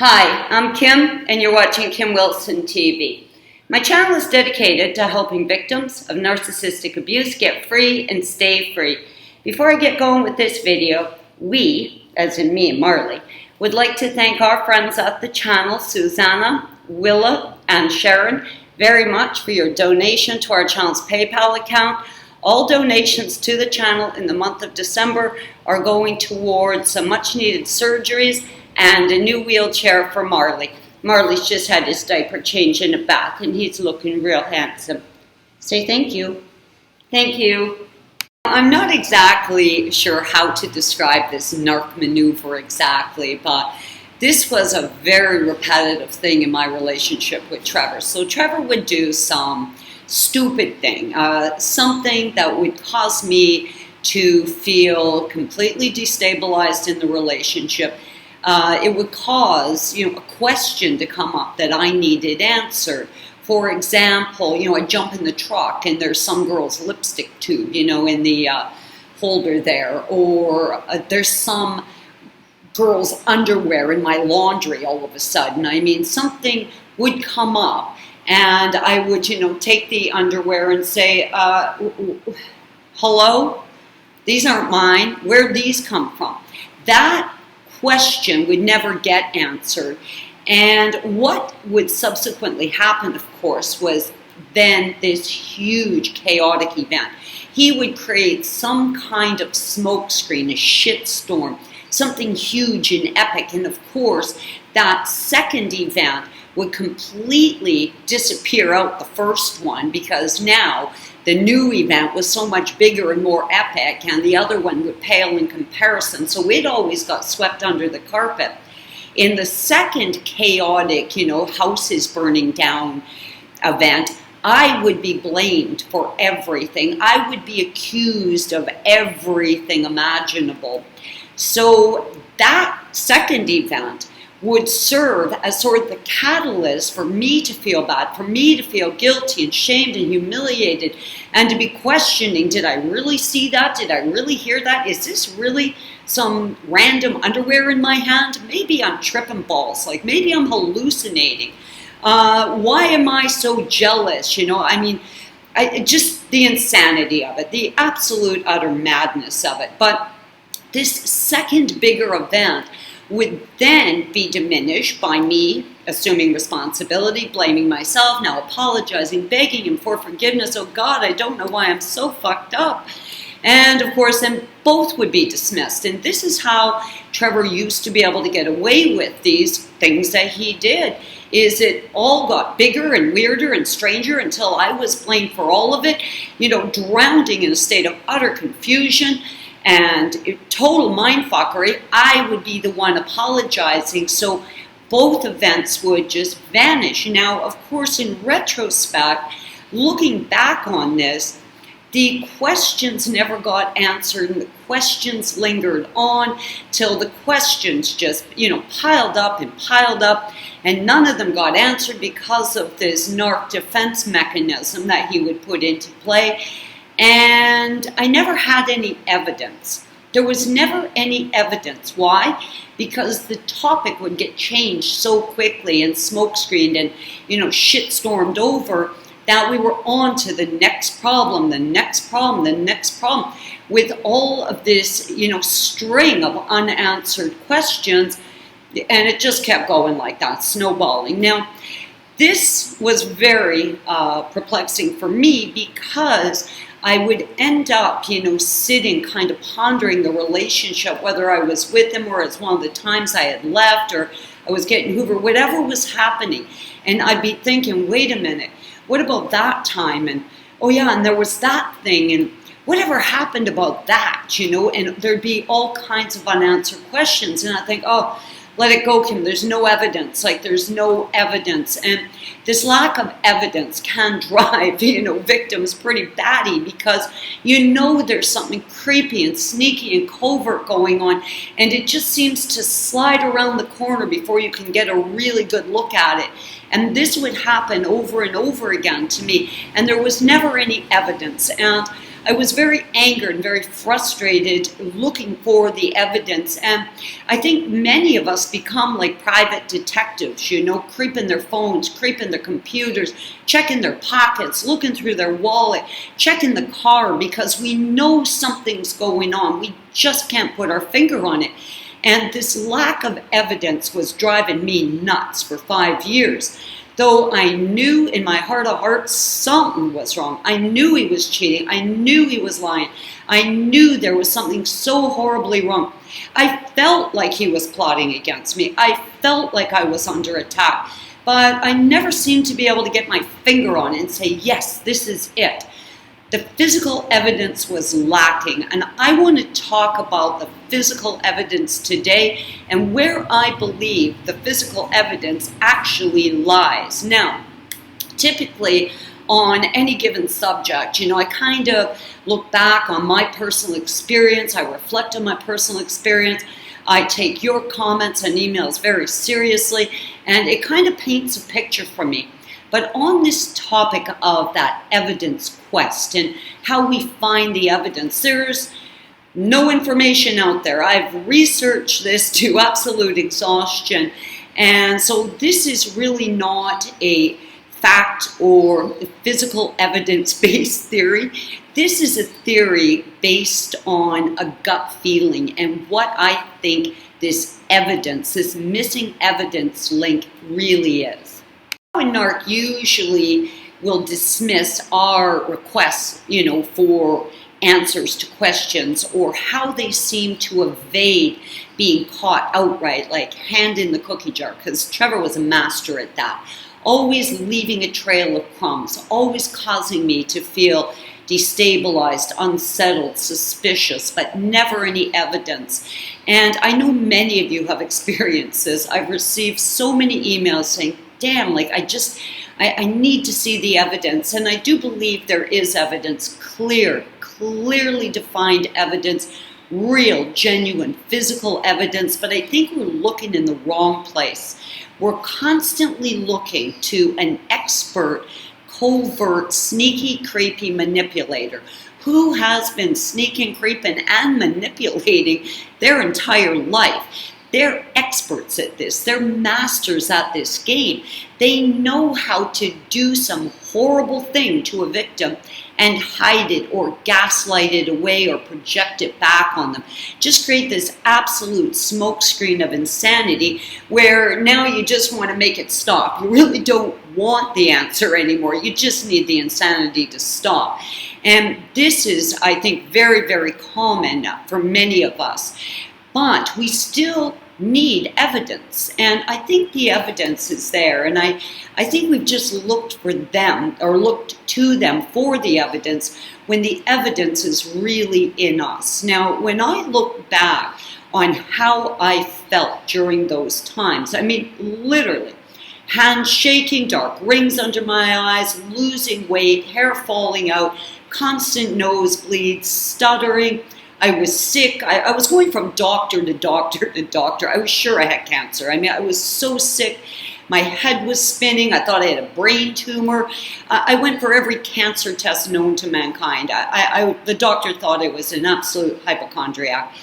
Hi, I'm Kim, and you're watching Kim Wilson TV. My channel is dedicated to helping victims of narcissistic abuse get free and stay free. Before I get going with this video, we, as in me and Marley, would like to thank our friends at the channel, Susanna, Willa, and Sharon, very much for your donation to our channel's PayPal account. All donations to the channel in the month of December are going towards some much needed surgeries and a new wheelchair for Marley. Marley's just had his diaper changed in the bath and he's looking real handsome. Say thank you. Thank you. I'm not exactly sure how to describe this narc maneuver exactly, but this was a very repetitive thing in my relationship with Trevor. So Trevor would do some stupid thing, something that would cause me to feel completely destabilized in the relationship. It would cause, a question to come up that I needed answered. For example, I jump in the truck and there's some girl's lipstick tube, in the holder there, or there's some girl's underwear in my laundry all of a sudden. I mean, something would come up and I would, take the underwear and say, hello? These aren't mine. Where'd these come from? That question would never get answered. And what would subsequently happen, of course, was then this huge chaotic event. He would create some kind of smoke screen, a shitstorm, something huge and epic. And of course, that second event would completely disappear out the first one, because now the new event was so much bigger and more epic, and the other one would pale in comparison. So it always got swept under the carpet. In the second chaotic, houses burning down event, I would be blamed for everything. I would be accused of everything imaginable. So that second event would serve as sort of the catalyst for me to feel bad, for me to feel guilty and shamed and humiliated, and to be questioning, did I really see that? Did I really hear that? Is this really some random underwear in my hand? Maybe I'm tripping balls, like maybe I'm hallucinating. Why am I so jealous? Just the insanity of it, the absolute utter madness of it. But this second bigger event would then be diminished by me assuming responsibility, blaming myself, now apologizing, begging him for forgiveness. Oh God, I don't know why I'm so fucked up. And of course, then both would be dismissed. And this is how Trevor used to be able to get away with these things that he did. Is it all got bigger and weirder and stranger until I was blamed for all of it, drowning in a state of utter confusion and total mindfuckery. I would be the one apologizing, so both events would just vanish. Now, of course, in retrospect, looking back on this, the questions never got answered, and the questions lingered on till the questions just, piled up, and none of them got answered because of this narc defense mechanism that he would put into play. And I never had any evidence. There was never any evidence. Why? Because the topic would get changed so quickly and smokescreened and, shit-stormed over that we were on to the next problem, the next problem, the next problem, with all of this, string of unanswered questions, and it just kept going like that, snowballing. Now, this was very perplexing for me, because I would end up, sitting, kind of pondering the relationship, whether I was with him or it's one of the times I had left or I was getting Hoover, whatever was happening. And I'd be thinking, wait a minute, what about that time? And, oh yeah, and there was that thing, and whatever happened about that, and there'd be all kinds of unanswered questions. And I think, oh, let it go, Kim. There's no evidence. There's no evidence. And this lack of evidence can drive, victims pretty batty, because there's something creepy and sneaky and covert going on, and it just seems to slide around the corner before you can get a really good look at it. And this would happen over and over again to me, and there was never any evidence. And I was very angered and very frustrated looking for the evidence. And I think many of us become like private detectives, creeping their phones, creeping their computers, checking their pockets, looking through their wallet, checking the car, because we know something's going on. We just can't put our finger on it. And this lack of evidence was driving me nuts for 5 years. Though I knew in my heart of hearts something was wrong. I knew he was cheating. I knew he was lying. I knew there was something so horribly wrong. I felt like he was plotting against me. I felt like I was under attack. But I never seemed to be able to get my finger on it and say, yes, this is it. The physical evidence was lacking, and I want to talk about the physical evidence today and where I believe the physical evidence actually lies. Now, typically on any given subject, I kind of look back on my personal experience, I reflect on my personal experience, I take your comments and emails very seriously, and it kind of paints a picture for me. But on this topic of that evidence quest and how we find the evidence, there's no information out there. I've researched this to absolute exhaustion. And so this is really not a fact or physical evidence-based theory. This is a theory based on a gut feeling and what I think this evidence, this missing evidence link really is. NARC usually will dismiss our requests, for answers to questions, or how they seem to evade being caught outright, like hand in the cookie jar, because Trevor was a master at that. Always leaving a trail of crumbs, always causing me to feel destabilized, unsettled, suspicious, but never any evidence. And I know many of you have experienced this. I've received so many emails saying, damn, I need to see the evidence. And I do believe there is evidence, clearly defined evidence, real, genuine, physical evidence, but I think we're looking in the wrong place. We're constantly looking to an expert, covert, sneaky, creepy manipulator who has been sneaking, creeping, and manipulating their entire life. They're experts at this. They're masters at this game. They know how to do some horrible thing to a victim and hide it or gaslight it away or project it back on them. Just create this absolute smokescreen of insanity where now you just want to make it stop. You really don't want the answer anymore. You just need the insanity to stop. And this is, I think, very, very common for many of us. But we still need evidence, and I think the evidence is there, and I think we've just looked for them, or looked to them for the evidence, when the evidence is really in us. Now, when I look back on how I felt during those times, I mean, literally, hands shaking, dark rings under my eyes, losing weight, hair falling out, constant nosebleeds, stuttering, I was sick. I was going from doctor to doctor to doctor. I was sure I had cancer. I mean, I was so sick. My head was spinning. I thought I had a brain tumor. I went for every cancer test known to mankind. The doctor thought I was an absolute hypochondriac.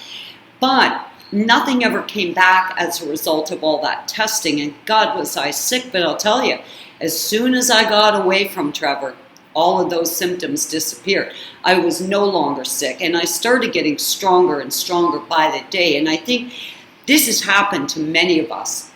But nothing ever came back as a result of all that testing. And God, was I sick. But I'll tell you, as soon as I got away from Trevor, all of those symptoms disappeared. I was no longer sick, and I started getting stronger and stronger by the day. And I think this has happened to many of us.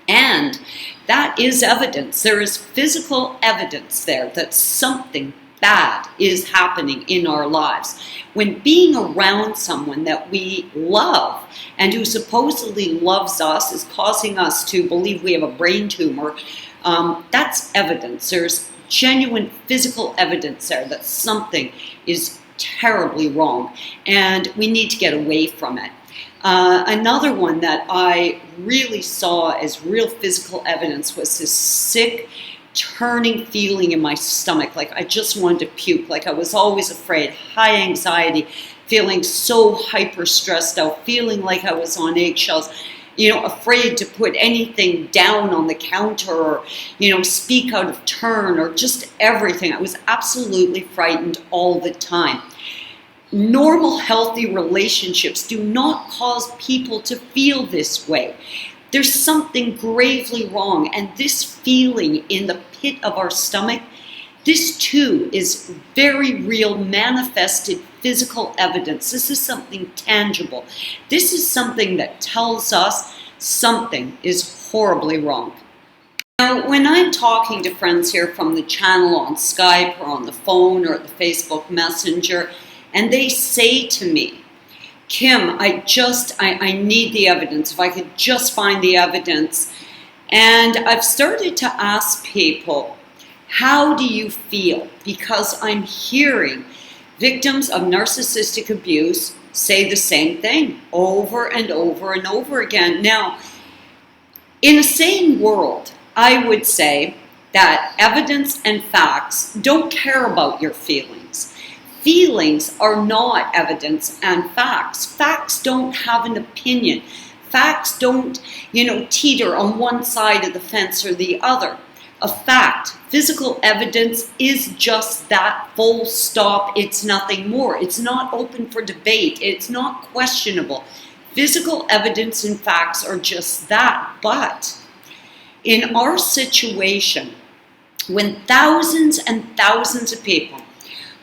And that is evidence. There is physical evidence there that something bad is happening in our lives. When being around someone that we love and who supposedly loves us is causing us to believe we have a brain tumor, that's evidence. There's genuine physical evidence there that something is terribly wrong, and we need to get away from it. Another one that I really saw as real physical evidence was this sick, turning feeling in my stomach, like I just wanted to puke, like I was always afraid, high anxiety, feeling so hyper stressed out, feeling like I was on eggshells. afraid to put anything down on the counter or, speak out of turn or just everything. I was absolutely frightened all the time. Normal, healthy relationships do not cause people to feel this way. There's something gravely wrong, and this feeling in the pit of our stomach, this too is very real, manifested physical evidence. This is something tangible. This is something that tells us something is horribly wrong. Now, when I'm talking to friends here from the channel on Skype or on the phone or the Facebook Messenger, and they say to me, Kim, I need the evidence. If I could just find the evidence. And I've started to ask people, how do you feel? Because I'm hearing victims of narcissistic abuse say the same thing over and over and over again. Now, in a sane world, I would say that evidence and facts don't care about your feelings. Feelings are not evidence and facts. Facts don't have an opinion. Facts don't, teeter on one side of the fence or the other. A fact, physical evidence, is just that, full stop. It's nothing more. It's not open for debate. It's not questionable. Physical evidence and facts are just that. But in our situation, when thousands and thousands of people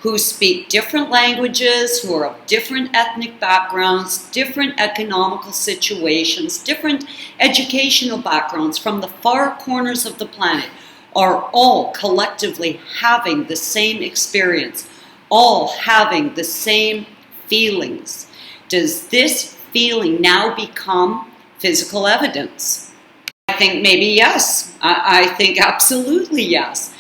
who speak different languages, who are of different ethnic backgrounds, different economical situations, different educational backgrounds from the far corners of the planet, are all collectively having the same experience, all having the same feelings. Does this feeling now become physical evidence? I think maybe yes. I think absolutely yes.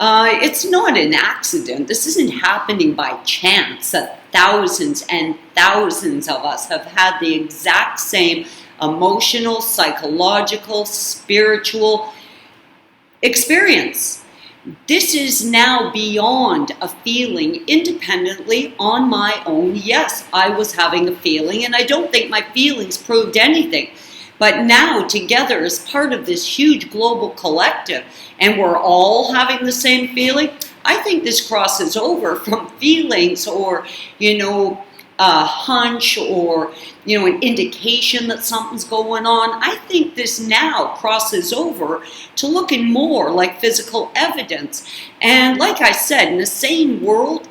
It's not an accident. This isn't happening by chance that thousands and thousands of us have had the exact same emotional, psychological, spiritual experience. This is now beyond a feeling independently on my own. Yes, I was having a feeling, and I don't think my feelings proved anything. But now, together, as part of this huge global collective, and we're all having the same feeling, I think this crosses over from feelings or, a hunch or, an indication that something's going on. I think this now crosses over to looking more like physical evidence. And like I said, in the same world,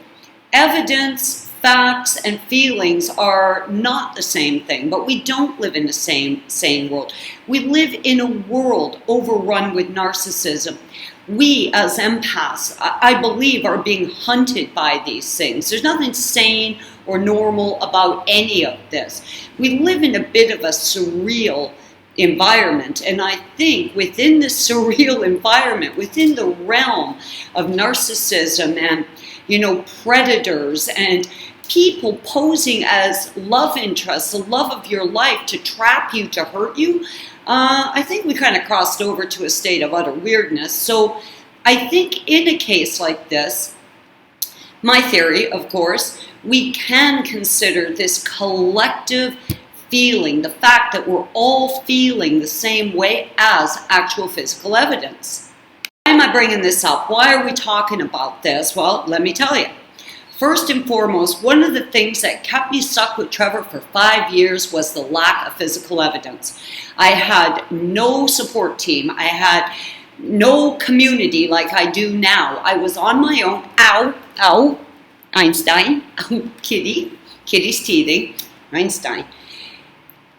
evidence, facts, and feelings are not the same thing, but we don't live in the same world. We live in a world overrun with narcissism. We, as empaths, I believe, are being hunted by these things. There's nothing sane or normal about any of this. We live in a bit of a surreal environment, and I think within this surreal environment, within the realm of narcissism and predators and people posing as love interests, the love of your life, to trap you, to hurt you, I think we kind of crossed over to a state of utter weirdness. So I think in a case like this, my theory, of course, we can consider this collective feeling, the fact that we're all feeling the same way, as actual physical evidence. Why am I bringing this up? Why are we talking about this? Well, let me tell you. First and foremost, one of the things that kept me stuck with Trevor for 5 years was the lack of physical evidence. I had no support team. I had no community like I do now. I was on my own. Ow, Einstein. Ow, kitty. Kitty's teething. Einstein.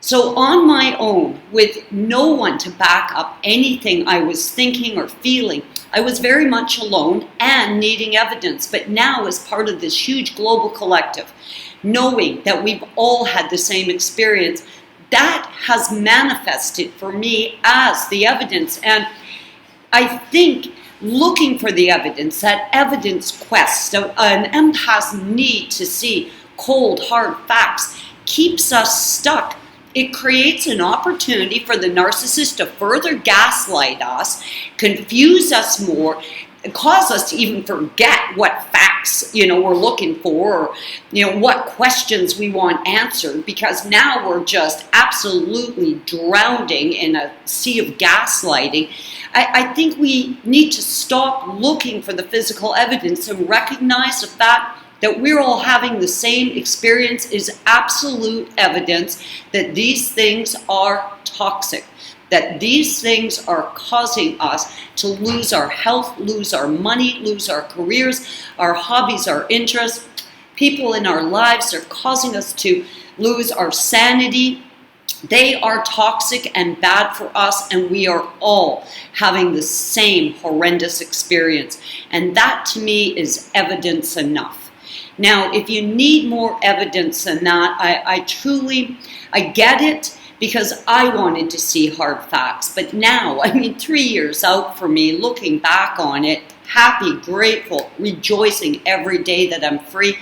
So on my own, with no one to back up anything I was thinking or feeling, I was very much alone and needing evidence. But now, as part of this huge global collective, knowing that we've all had the same experience, that has manifested for me as the evidence. And I think looking for the evidence, that evidence quest, an empath's need to see cold, hard facts, keeps us stuck. It creates an opportunity for the narcissist to further gaslight us, confuse us more, cause us to even forget what facts, we're looking for, or, what questions we want answered, because now we're just absolutely drowning in a sea of gaslighting. I think we need to stop looking for the physical evidence and recognize the fact that we're all having the same experience is absolute evidence that these things are toxic, that these things are causing us to lose our health, lose our money, lose our careers, our hobbies, our interests. People in our lives are causing us to lose our sanity. They are toxic and bad for us, and we are all having the same horrendous experience. And that, to me, is evidence enough. Now, if you need more evidence than that, I get it, because I wanted to see hard facts. But now, 3 years out for me, looking back on it, happy, grateful, rejoicing every day that I'm free,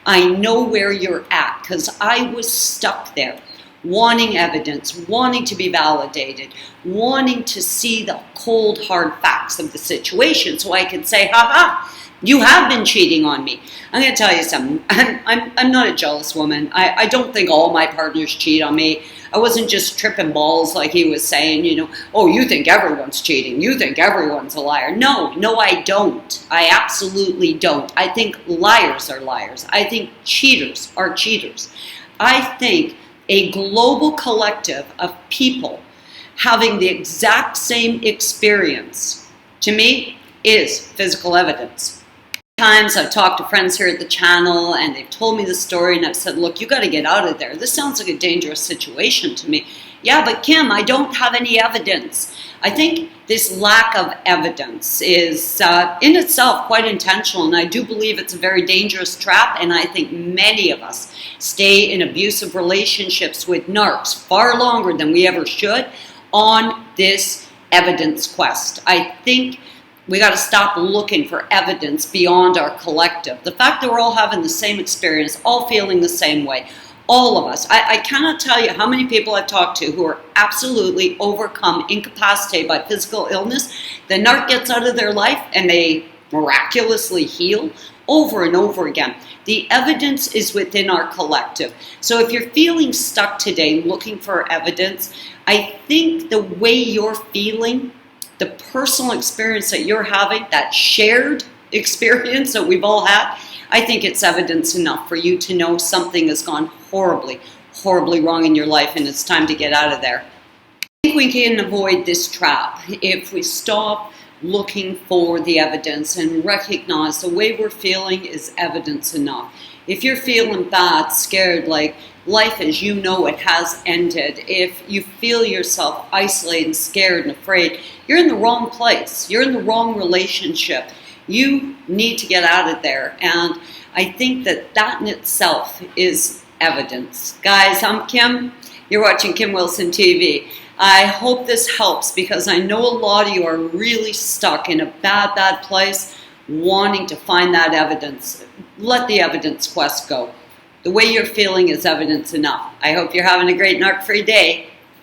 I know where you're at, because I was stuck there, wanting evidence, wanting to be validated, wanting to see the cold, hard facts of the situation so I could say, ha, you have been cheating on me. I'm going to tell you something. I'm not a jealous woman. I don't think all my partners cheat on me. I wasn't just tripping balls like he was saying, oh, you think everyone's cheating. You think everyone's a liar. No, I don't. I absolutely don't. I think liars are liars. I think cheaters are cheaters. I think a global collective of people having the exact same experience, to me, is physical evidence. Times I've talked to friends here at the channel and they've told me the story, and I've said, look, you got to get out of there. This sounds like a dangerous situation to me. Yeah, but Kim, I don't have any evidence. I think this lack of evidence is in itself quite intentional, and I do believe it's a very dangerous trap, and I think many of us stay in abusive relationships with narcs far longer than we ever should on this evidence quest. I think we got to stop looking for evidence beyond our collective. The fact that we're all having the same experience, all feeling the same way, all of us. I cannot tell you how many people I've talked to who are absolutely overcome, incapacitated by physical illness. The narc gets out of their life and they miraculously heal over and over again. The evidence is within our collective. So if you're feeling stuck today looking for evidence, I think the way you're feeling, the personal experience that you're having, that shared experience that we've all had, I think it's evidence enough for you to know something has gone horribly, horribly wrong in your life, and it's time to get out of there. I think we can avoid this trap if we stop looking for the evidence and recognize the way we're feeling is evidence enough. If you're feeling bad, scared, like life as you know it has ended, if you feel yourself isolated, scared, and afraid, you're in the wrong place. You're in the wrong relationship. You need to get out of there. And I think that in itself is evidence. Guys, I'm Kim. You're watching Kim Wilson TV. I hope this helps, because I know a lot of you are really stuck in a bad place, wanting to find that evidence. Let the evidence quest go. The way you're feeling is evidence enough. I hope you're having a great narc-free day.